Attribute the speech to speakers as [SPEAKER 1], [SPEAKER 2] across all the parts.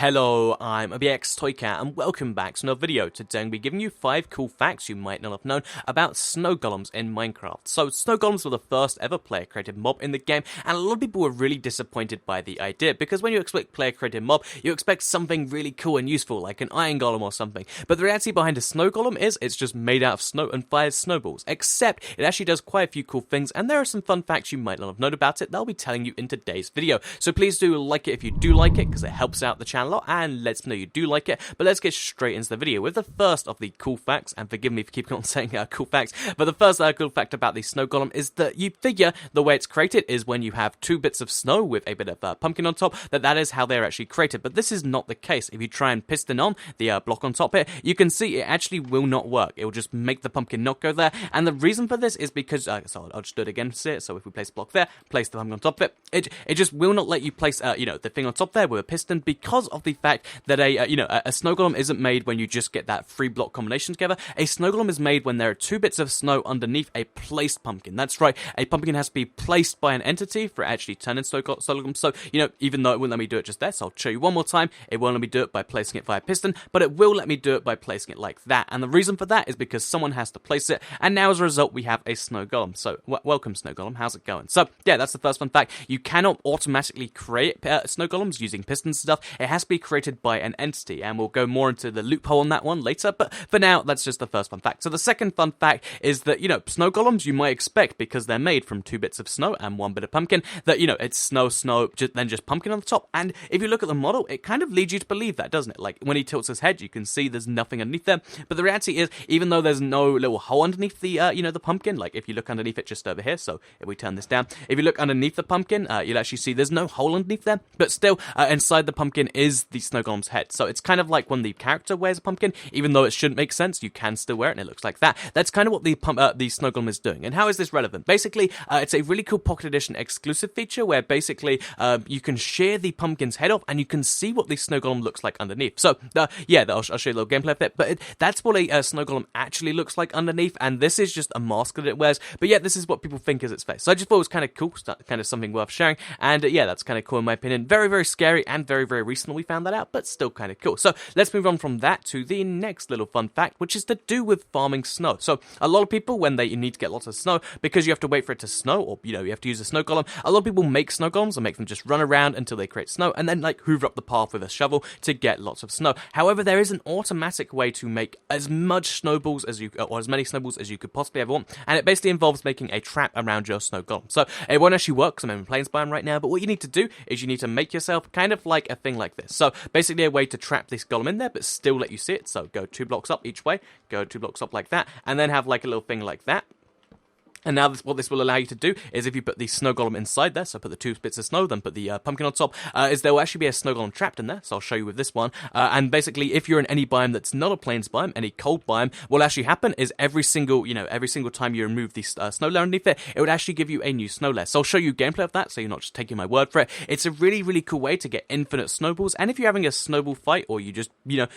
[SPEAKER 1] Hello, I'm ABX Toycat and welcome back to another video. Today I'm going to be giving you 5 cool facts you might not have known about snow golems in Minecraft. So snow golems were the first ever player created mob in the game, and a lot of people were really disappointed by the idea because when you expect player created mob, you expect something really cool and useful like an iron golem or something. But the reality behind a snow golem is it's just made out of snow and fires snowballs, except it actually does quite a few cool things, and there are some fun facts you might not have known about it that I'll be telling you in today's video. So please do like it if you do like it, because it helps out the channel a lot and lets me know you do like it. But let's get straight into the video with the first of the cool facts, and forgive me for keeping on saying cool facts, but the first cool fact about the snow golem is that you figure the way it's created is when you have 2 bits of snow with a bit of pumpkin on top, that is how they're actually created. But this is not the case. If you try and piston on the block on top here, you can see it actually will not work. It will just make the pumpkin not go there, and the reason for this is because so I'll just do it again to see it. So if we place a block there, place the pumpkin on top of it, it just will not let you place the thing on top there with a piston, because of the fact that a snow golem isn't made when you just get that 3 block combination together. A snow golem is made when there are 2 bits of snow underneath a placed pumpkin. That's right, a pumpkin has to be placed by an entity for it actually turning snow golem. So even though it wouldn't let me do it just there, so I'll show you one more time. It won't let me do it by placing it via piston, but it will let me do it by placing it like that. And the reason for that is because someone has to place it, and now as a result we have a snow golem. So welcome snow golem, how's it going? So yeah, that's the first fun fact. You cannot automatically create snow golems using pistons and stuff. It has to be created by an entity, and we'll go more into the loophole on that one later, but for now that's just the first fun fact. So the second fun fact is that snow golems you might expect, because they're made from 2 bits of snow and 1 bit of pumpkin, that it's snow, then just pumpkin on the top. And if you look at the model, it kind of leads you to believe that, doesn't it? Like when he tilts his head, you can see there's nothing underneath there, but the reality is, even though there's no little hole underneath the the pumpkin, like if you look underneath it just over here, so if we turn this down, if you look underneath the pumpkin, you'll actually see there's no hole underneath there, but still inside the pumpkin is the snow golem's head. So it's kind of like when the character wears a pumpkin, even though it shouldn't make sense, you can still wear it and it looks like that. That's kind of what the snow golem is doing. And how is this relevant? Basically, it's a really cool Pocket Edition exclusive feature where basically you can shear the pumpkin's head off and you can see what the snow golem looks like underneath. So yeah, I'll show you a little gameplay of it, but that's what a snow golem actually looks like underneath, and this is just a mask that it wears. But yeah, this is what people think is its face. So I just thought it was kind of cool, kind of something worth sharing, and yeah, that's kind of cool in my opinion. Very, very scary, and very, very recently we found that out, but still kind of cool. So let's move on from that to the next little fun fact, which is to do with farming snow. So a lot of people, when you need to get lots of snow, because you have to wait for it to snow, or you have to use a snow golem, a lot of people make snow golems and make them just run around until they create snow, and then like hoover up the path with a shovel to get lots of snow. However, there is an automatic way to make as much snowballs as or as many snowballs as you could possibly ever want, and it basically involves making a trap around your snow golem. So it won't actually work because I'm in Plains biome right now, but what you need to do is you need to make yourself kind of like a thing like this. So basically a way to trap this golem in there but still let you see it. So go 2 blocks up each way, go 2 blocks up like that, and then have like a little thing like that. And now what this will allow you to do is, if you put the snow golem inside there, so put the 2 bits of snow, then put the pumpkin on top, is there will actually be a snow golem trapped in there. So I'll show you with this one. And basically, if you're in any biome that's not a plains biome, any cold biome, what will actually happen is every single time you remove the snow layer underneath it, it would actually give you a new snow layer. So I'll show you gameplay of that, so you're not just taking my word for it. It's a really, really cool way to get infinite snowballs. And if you're having a snowball fight, or you just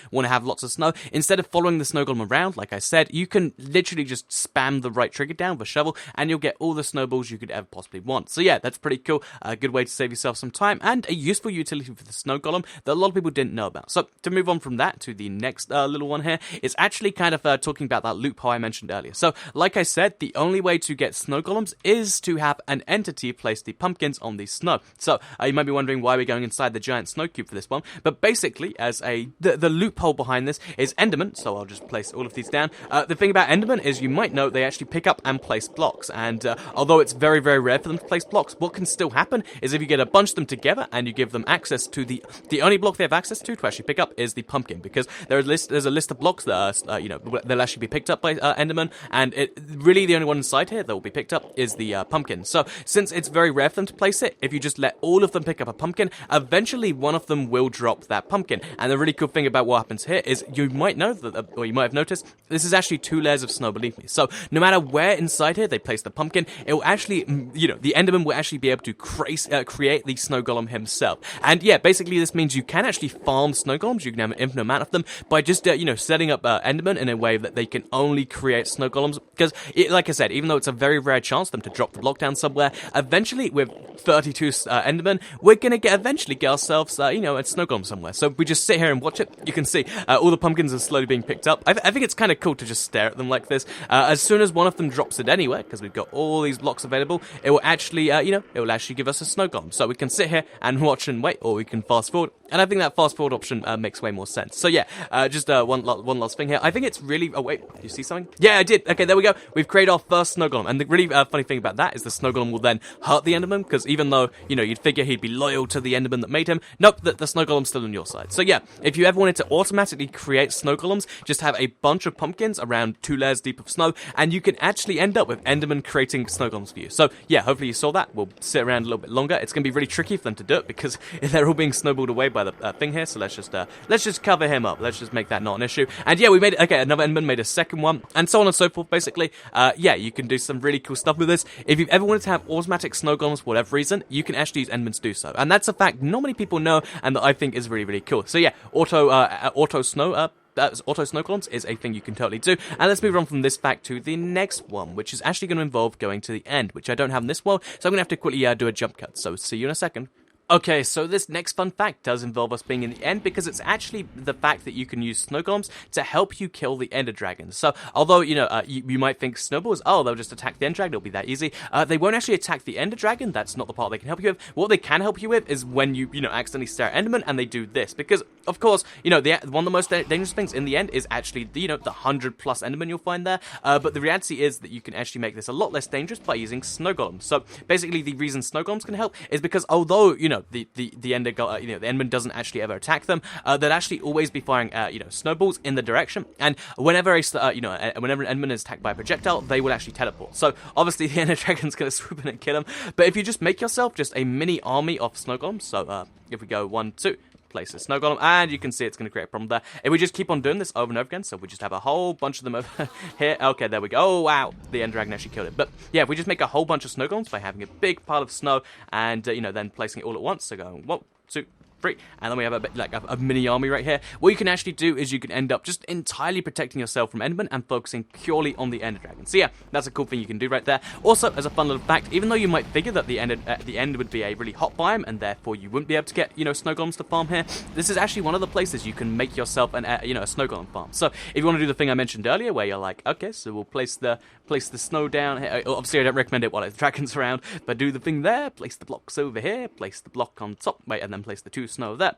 [SPEAKER 1] want to have lots of snow, instead of following the snow golem around, like I said, you can literally just spam the right trigger down with a shovel, and you'll get all the snowballs you could ever possibly want. So yeah, that's pretty cool. A good way to save yourself some time, and a useful utility for the snow golem that a lot of people didn't know about. So to move on from that to the next little one here, is actually kind of talking about that loophole I mentioned earlier. So like I said, the only way to get snow golems is to have an entity place the pumpkins on the snow. So you might be wondering why we're going inside the giant snow cube for this one, but basically, as the loophole behind this is Enderman. So I'll just place all of these down. The thing about Enderman is, you might know they actually pick up and place blocks, and although it's very, very rare for them to place blocks, what can still happen is if you get a bunch of them together and you give them access to the only block they have access to actually pick up is the pumpkin, because there's a list of blocks that are, they'll actually be picked up by Enderman, and really the only one inside here that will be picked up is the pumpkin. So since it's very rare for them to place it, if you just let all of them pick up a pumpkin, eventually one of them will drop that pumpkin. And the really cool thing about what happens here is, you might know that, or you might have noticed, this is actually 2 layers of snow beneath me. So no matter where inside here they they place the pumpkin, it will actually, the Enderman will actually be able to create the snow golem himself. And yeah, basically this means you can actually farm snow golems. You can have an infinite amount of them by just, setting up Enderman in a way that they can only create snow golems. Because, like I said, even though it's a very rare chance for them to drop the block down somewhere, eventually with 32 Endermen, we're gonna eventually get ourselves, a snow golem somewhere. So we just sit here and watch it. You can see all the pumpkins are slowly being picked up. I think it's kind of cool to just stare at them like this. As soon as one of them drops it anywhere, because we've got all these blocks available, it will actually, it will actually give us a snow golem. So we can sit here and watch and wait, or we can fast forward. And I think that fast forward option makes way more sense. So yeah, just one last thing here. I think it's really... Oh wait, do you see something? Yeah, I did. Okay, there we go. We've created our first snow golem. And the really funny thing about that is the snow golem will then hurt the Enderman, because even though, you'd figure he'd be loyal to the Enderman that made him, nope, the snow golem's still on your side. So yeah, if you ever wanted to automatically create snow golems, just have a bunch of pumpkins around 2 layers deep of snow, and you can actually end up with Enderman creating snow golems for you. So yeah, hopefully you saw that. We'll sit around a little bit longer. It's going to be really tricky for them to do it, because they're all being snowballed away by the thing here. So let's just cover him up. Let's just make that not an issue. And yeah, we made it. Okay, another Enderman made a second one, and so on and so forth. Basically, yeah, you can do some really cool stuff with this. If you've ever wanted to have automatic snow golems for whatever reason, you can actually use Enderman to do so. And that's a fact not many people know, and that I think is really, really cool. So yeah, auto snow golems is a thing you can totally do. And let's move on from this fact to the next one, which is actually going to involve going to the end, which I don't have in this world, so I'm going to have to quickly do a jump cut. So see you in a second. Okay, so this next fun fact does involve us being in the end, because it's actually the fact that you can use snow golems to help you kill the ender dragons. So, although, you might think snowballs, they'll just attack the ender dragon, it'll be that easy. They won't actually attack the ender dragon. That's not the part they can help you with. What they can help you with is when you, accidentally stare at Enderman and they do this. Because, of course, one of the most dangerous things in the end is actually, the 100 plus Enderman you'll find there. But the reality is that you can actually make this a lot less dangerous by using snow golems. So, basically, the reason snow golems can help is because although, the Enderman doesn't actually ever attack them, they'll actually always be firing, snowballs in the direction, and whenever whenever an Enderman is attacked by a projectile, they will actually teleport. So obviously the Ender Dragon's gonna swoop in and kill him, but if you just make yourself just a mini army of snow golems, so if we go 1, 2, place a snow golem, and you can see it's going to create a problem there. If we just keep on doing this over and over again, so we just have a whole bunch of them over here. Okay, there we go. Oh, wow. The Ender Dragon actually killed it. But yeah, if we just make a whole bunch of snow golems by having a big pile of snow and, then placing it all at once, so going 1, 2, 3, and then we have a bit like a mini army right here. What you can actually do is you can end up just entirely protecting yourself from Enderman and focusing purely on the Ender Dragon. So yeah, that's a cool thing you can do right there. Also, as a fun little fact, even though you might figure that the end would be a really hot biome and therefore you wouldn't be able to get snow golems to farm here, this is actually one of the places you can make yourself a snow golem farm. So if you want to do the thing I mentioned earlier, where you're like, okay, so we'll place the snow down here. Obviously, I don't recommend it while the dragon's around, but do the thing there. Place the blocks over here. Place the block on top. Wait, and then place the 2 snow there.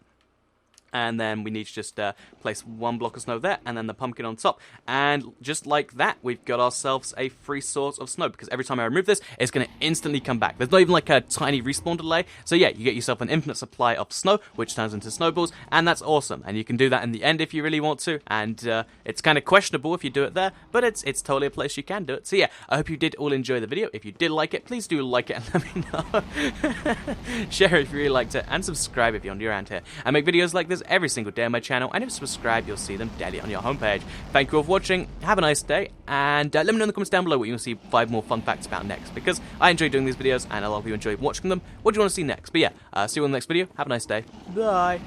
[SPEAKER 1] And then we need to just place 1 block of snow there, and then the pumpkin on top. And just like that, we've got ourselves a free source of snow, because every time I remove this, it's going to instantly come back. There's not even like a tiny respawn delay. So yeah, you get yourself an infinite supply of snow, which turns into snowballs, and that's awesome. And you can do that in the end if you really want to, and it's kind of questionable if you do it there, but it's totally a place you can do it. So yeah, I hope you did all enjoy the video. If you did like it, please do like it and let me know. Share it if you really liked it, and subscribe if you're new around here. I make videos like this every single day on my channel, and if you subscribe, you'll see them daily on your homepage. Thank you all for watching, have a nice day, and let me know in the comments down below what you want to see 5 more fun facts about next, because I enjoy doing these videos, and a lot of you enjoy watching them. What do you want to see next? But yeah, see you in the next video, have a nice day, bye!